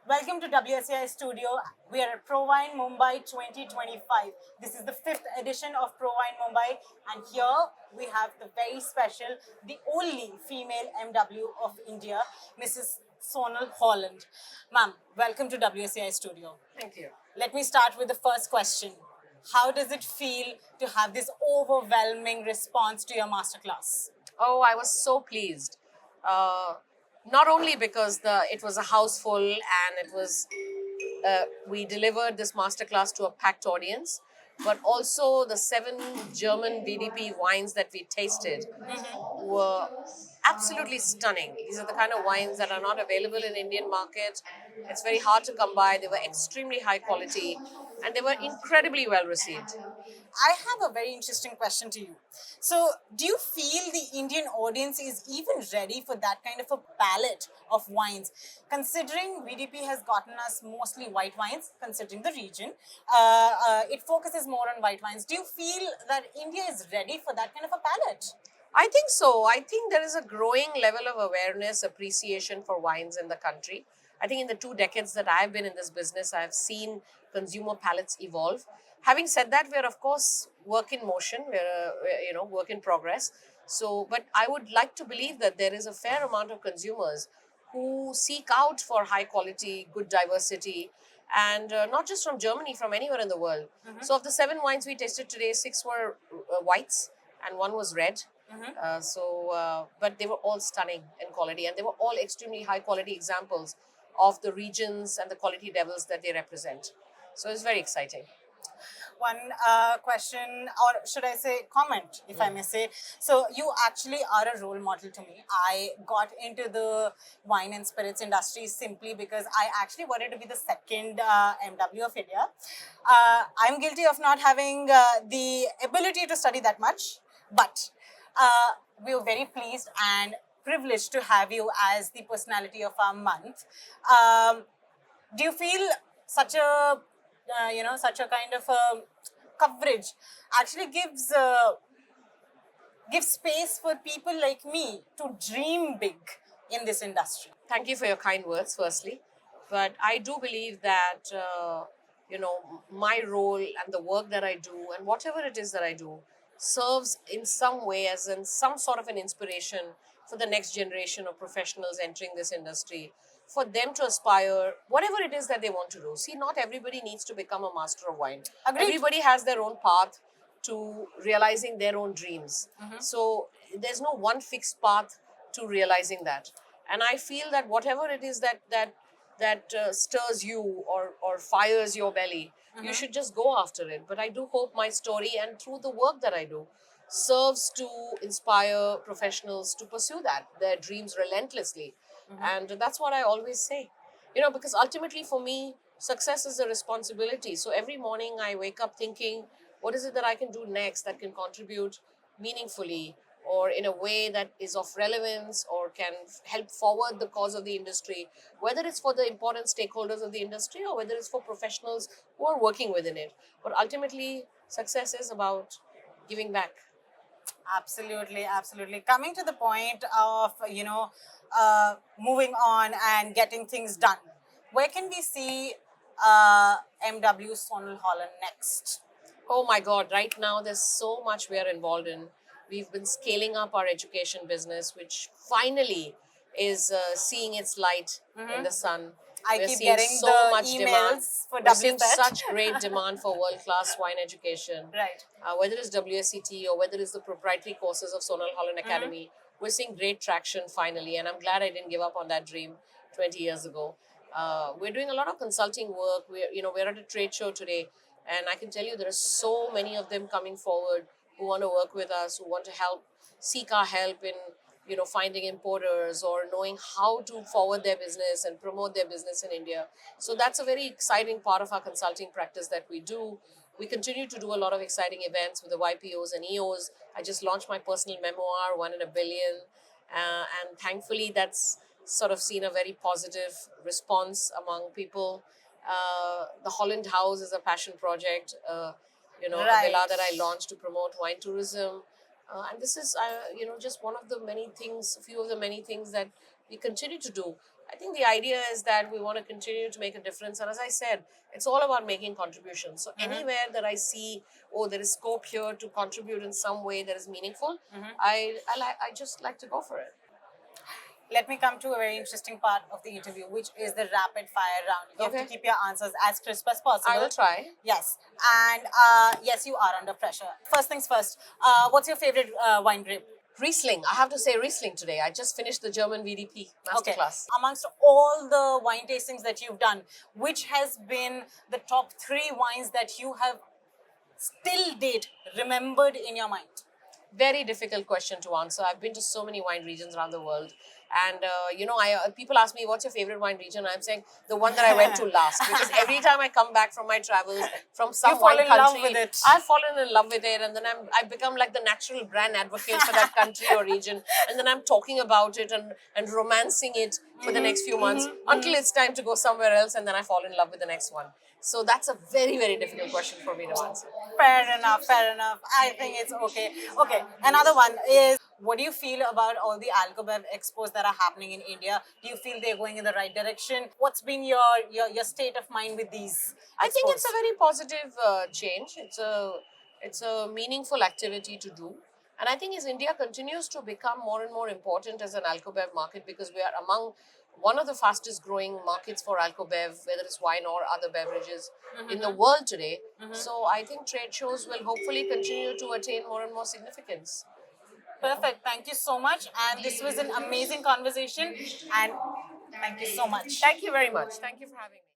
Welcome to Wsci Studio. We are at ProWine Mumbai 2025. This is the fifth edition of ProWine Mumbai, and here we have the very special, the only female MW of India, Mrs. Sonal Holland. Ma'am, welcome to WSCI Studio. Thank you. Let me start with the first question. How does it feel to have this overwhelming response to your masterclass? Oh, I was so pleased. Uh, Not only because it was a house full and we delivered this masterclass to a packed audience, but also the 7 German VDP wines that we tasted were absolutely stunning. These are the kind of wines that are not available in Indian market. It's very hard to come by. They were extremely high quality and they were incredibly well received. I have a very interesting question to you. So, do you feel the Indian audience is even ready for that kind of a palette of wines? Considering VDP has gotten us mostly white wines, considering the region, it focuses more on white wines. Do you feel that India is ready for that kind of a palette? I think so. I think there is a growing level of awareness, appreciation for wines in the country. I think in the 2 decades that I've been in this business, I've seen consumer palates evolve. Having said that, we're of course work in motion. We're work in progress. So, but I would like to believe that there is a fair amount of consumers who seek out for high quality, good diversity, and not just from Germany, from anywhere in the world. So, of the 7 wines we tasted today, 6 were whites and one was red. But they were all stunning in quality and they were all extremely high quality examples of the regions and the quality levels that they represent. So it's very exciting. One question, or should I say comment, if I may say. So, you actually are a role model to me. I got into the wine and spirits industry simply because I actually wanted to be the second MW of India. I'm guilty of not having the ability to study that much, but we were very pleased and privileged to have you as the personality of our month. Um, do you feel such a such a kind of a coverage actually gives space for people like me to dream big in this industry? Thank you for your kind words, firstly. But I do believe that, my role and the work that I do and whatever it is that I do serves in some way as in some sort of an inspiration for the next generation of professionals entering this industry, for them to aspire, whatever it is that they want to do. See, not everybody needs to become a master of wine. Agreed. Everybody has their own path to realizing their own dreams. So there's no one fixed path to realizing that. And I feel that whatever it is that stirs you or fires your belly, you should just go after it. But I do hope my story and through the work that I do serves to inspire professionals to pursue their dreams relentlessly. And that's what I always say. Because ultimately for me, success is a responsibility. So every morning I wake up thinking, what is it that I can do next that can contribute meaningfully or in a way that is of relevance or can help forward the cause of the industry, whether it's for the important stakeholders of the industry or whether it's for professionals who are working within it. But ultimately, success is about giving back. Absolutely, absolutely. Coming to the point of moving on and getting things done, where can we see MW Sonal Holland next? Oh my God, right now there's so much we are involved in. We've been scaling up our education business, which finally is seeing its light in the sun. I We're keep seeing getting so the much demand. emails for We're seeing WSET. such great demand for world class wine education. Right. Whether it's WSET or whether it's the proprietary courses of Sonal Holland Academy, we're seeing great traction finally. And I'm glad I didn't give up on that dream 20 years ago. We're doing a lot of consulting work. We're at a trade show today, and I can tell you there are so many of them coming forward who want to work with us, who want to seek our help in finding importers or knowing how to forward their business and promote their business in India. So that's a very exciting part of our consulting practice that we do. We continue to do a lot of exciting events with the YPOs and EOs. I just launched my personal memoir, One in a Billion, and thankfully that's sort of seen a very positive response among people. The Holland House is a passion project, a villa that I launched to promote wine tourism. And this is, just one of the many things, a few of the many things that we continue to do. I think the idea is that we want to continue to make a difference. And as I said, it's all about making contributions. So anywhere that I see, oh, there is scope here to contribute in some way that is meaningful, I just like to go for it. Let me come to a very interesting part of the interview, which is the rapid fire round. You have to Okay. keep your answers as crisp as possible. I will try. Yes, and yes, you are under pressure. First things first. What's your favorite wine grape? Riesling. I have to say Riesling today. I just finished the German VDP masterclass. Amongst all the wine tastings that you've done, which has been the top 3 wines that you have still date remembered in your mind? Very difficult question to answer. I've been to so many wine regions around the world, and people ask me, "What's your favorite wine region?" I'm saying the one that I went to last, because every time I come back from my travels from some You fall wine in love country, with it. I've fallen in love with it, and then I become like the natural brand advocate for that country or region, and then I'm talking about it and romancing it for the next few months until it's time to go somewhere else, and then I fall in love with the next one. So that's a very, very difficult question for me to answer. Fair enough, fair enough. I think it's okay. Okay, another one is, what do you feel about all the Alcobev expos that are happening in India? Do you feel they're going in the right direction? What's been your state of mind with these I think expos? it's a very positive change. It's a meaningful activity to do, and I think as India continues to become more and more important as an Alcobev market, because we are among one of the fastest growing markets for Alcobev, whether it's wine or other beverages in the world today. So I think trade shows will hopefully continue to attain more and more significance. Perfect. Thank you so much. And this was an amazing conversation. And thank you so much. Thank you very much. Thank you for having me.